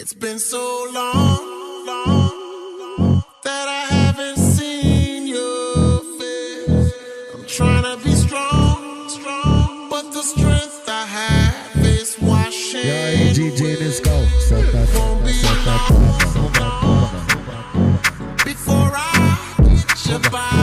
It's been so long that I haven't seen your face. I'm trying to be strong, but the strength I have is washing. Yeah, DJ, let's go. Won't be long before I get your body.